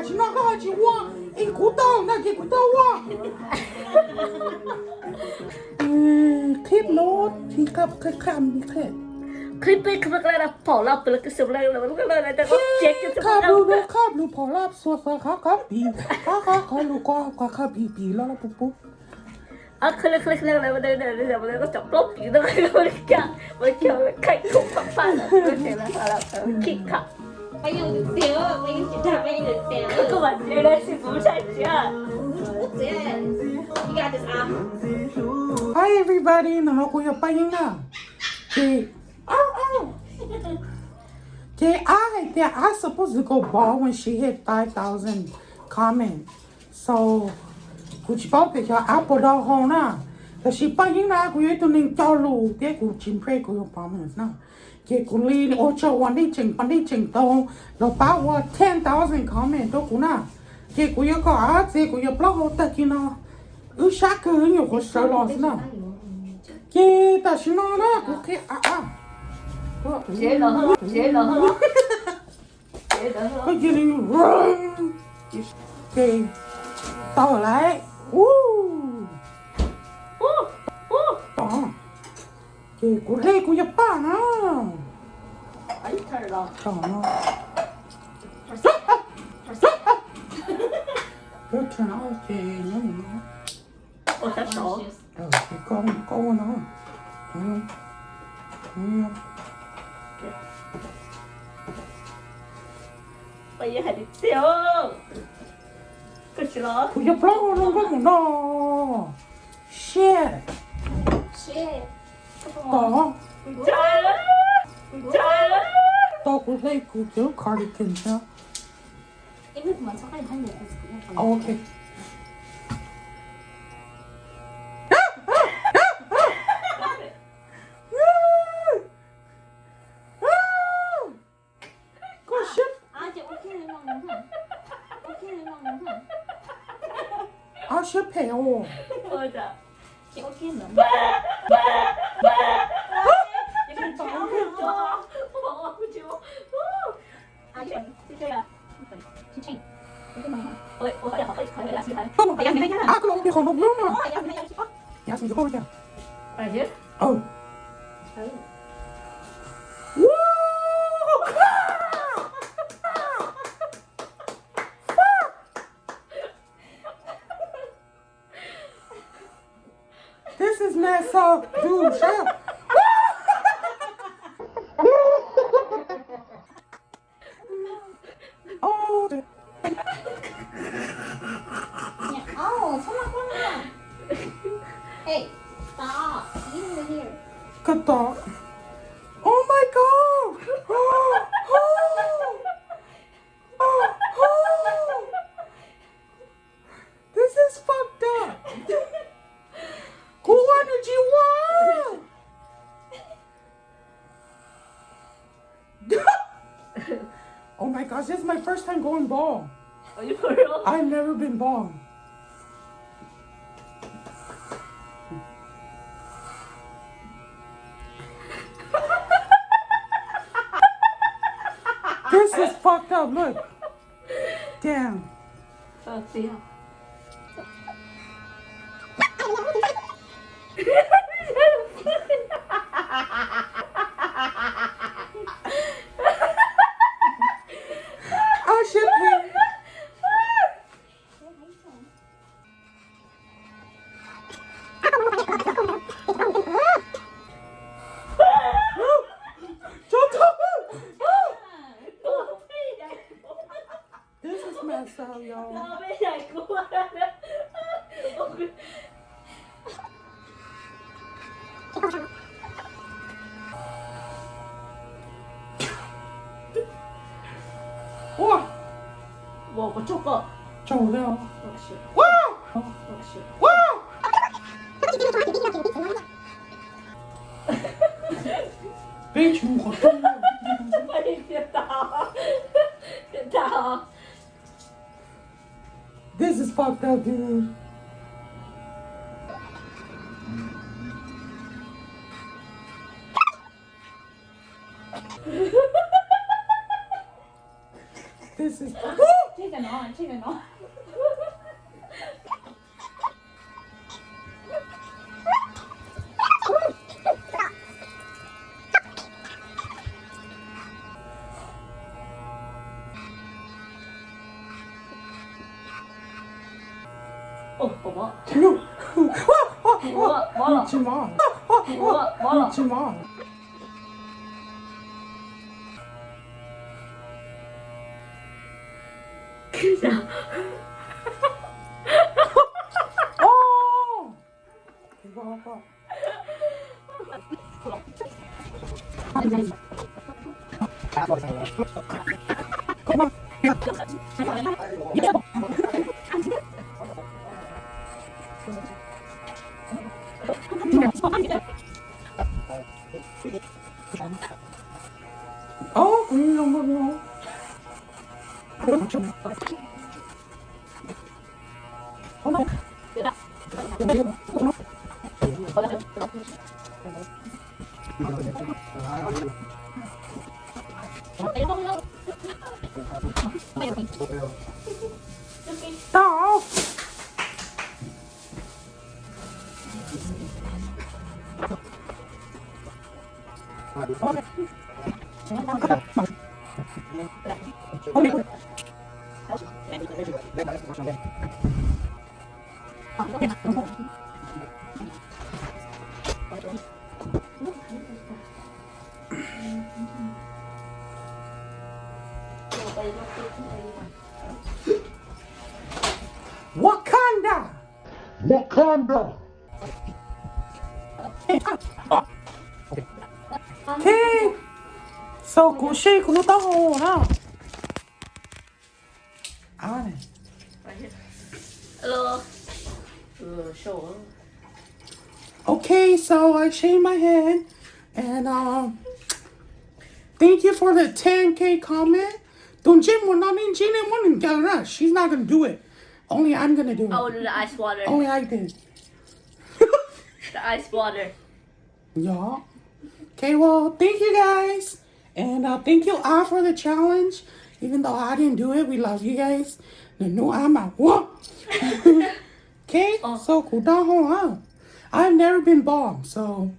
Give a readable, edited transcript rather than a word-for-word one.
是那个是我，一股刀那给股刀我。คลิปโน้ตที่กับคลิปมีคลิป Clipper kemana pola peluk sebelah ada cek itu ข้าดูดูข้าดูพอรับสวดสวดข้าปีข้าลูกก็ข้าปีแล้วปุ๊บปุ๊บ klik adaก็จับลบอยู่ตรงนั้นmereka kayak kumpapan kick ค่ะ没有丢，没有其他，没有丢。根本原来是不上架。这，you got this up. Hi everybody น้องคุยกับไปยังนะI supposed to go ball when she hit 5,000 comments. So, cô chỉ bảo cái cho Apple đào hồng na.แต่ she ไปยังนะกูยังตัวนึงเจ้าลูกเด็กกูจิมเพลกูยังปั๊มเลยนะเกี่ยกูลีนโอเจ้าวันนี้จริงปันนี้จริงตรงเราป้าว่า 10,000 comments ตัวกูนะเกี่ยกูยังก็เจ๊กูยังปลอกตะกี้นะชักคืออยู่คนเสียหลอดนะเกี่ยแต่ฉันนะกูแค่接了呵，我给你 run 给到来给กูเล่กูอย่าป้านะ哎，开始了。ต่อนะเพื่อชนะโอเคนะมึงนะ我的手。ก้อนนะ我也很丢，可是了。กูอย่าปลอกนะก็มึงนะเชี่ยต่อต่อกูเล่กูเจอคาร์ดิกันนะ因为怎么才看见โอเคอาเชฟเพล我的。我天哪！你看这样子，我不就，阿全，就这个，是这，我好像好像喜欢。哎呀，啊，个老弟好多不用了，哎呀，没有去。牙齿就够了。感觉。哦。This is messed up, dude. Shut up. Oh. Oh, come on. Hey, stop. Get over here. Good dog. Oh my god. This is fucked up. Who wanted you want? Oh my gosh, this is my first time going ball. Are you for real? I've never been ball. This is fucked up, look. Damn. 这样。I should pay. This is messed up, y'all. 我被踩过了。哇，我做过。走了。我是。哇我是。哇！被穷活中了。别打，别打。This is fucked up, dude. This is. 这个呢，这个呢。哦，宝宝，哟，哇哇完了你亲妈，完了你亲妈。一下，哦，宝宝。哦，不用不用。到。Wakanda. Wakanda. Okay. So, kushi kuno taho na. Ah. Hello，手。 Okay, so I shaved my head, and thank you for the 10K comment. Don't Jim will not need Gina one and she's not gonna do it. Only I'm gonna do it. I will do the ice water. Only I did. The ice water. Yeah. Okay, well, thank you guys. And thank you all for the challenge. Even though I didn't do it, we love you guys. The new I'm out. What? Okay, so cool down home. I've never been bombed, so